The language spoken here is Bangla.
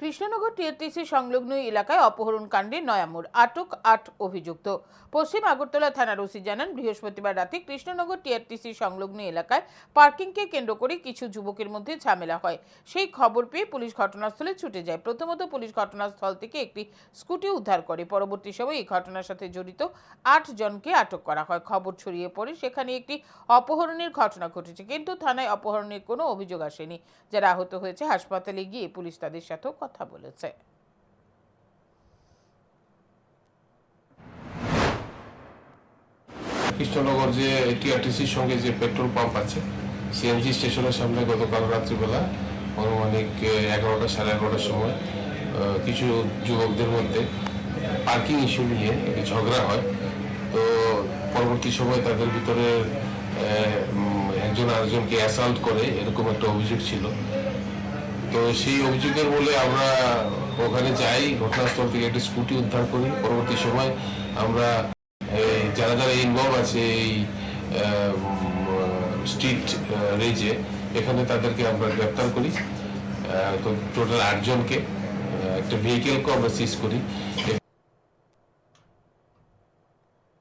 কৃষ্ণনগর টিআরটিসি সংলগ্ন এলাকায় অপহরণ কাণ্ডে নয়া মোড়, আটক ৮ অভিযুক্ত। পশ্চিম আগরতলা থানার ওসি জানান, বৃহস্পতিবার রাতে কৃষ্ণনগর টিআরটিসি সংলগ্ন এলাকায় পার্কিংকে কেন্দ্র করে কিছু যুবকের মধ্যে ঝামেলা হয়। সেই খবর পেয়ে পুলিশ ঘটনাস্থলে ছুটে যায়। প্রথমত পুলিশ ঘটনাস্থল থেকে একটি স্কুটি উদ্ধার করে। পরবর্তী সময়ে এই ঘটনার সাথে জড়িত ৮ জনকে আটক করা হয়। খবর ছড়িয়ে পড়ে সেখানে একটি অপহরণের ঘটনা ঘটেছে, কিন্তু থানায় অপহরণের কোনো অভিযোগ আসেনি। যারা আহত হয়েছে হাসপাতালে গিয়ে পুলিশ তাদের সাথেও কথা বলেছে। কৃষ্ণনগর যে টিআরটিসির সঙ্গে যে পেট্রোল পাম্প আছে, সিএনজি স্টেশনের সামনে গতকাল রাত্রিবেলা আনুমানিক 11টা সাড়ে 11টার সময় কিছু যুবকদের মধ্যে পার্কিং ইস্যু নিয়ে একটি ঝগড়া হয়। তো পরবর্তী সময় তাদের ভিতরে একজন আরেকজনকে অ্যাসাল্ট করে, এরকম একটা অভিযোগ ছিল। তো সেই অভিযোগের বলে আমরা ওখানে যাই, ঘটনাস্থল থেকে একটি স্কুটি উদ্ধার করি। পরবর্তী সময় আমরা যারা যারা ইনভলভ আছে এই স্ট্রিট রেজে, এখানে তাদেরকে আমরা গ্রেপ্তার করি। তো টোটাল ৮ জনকে, একটা ভেহিকেলকেও আমরা সিজ করি।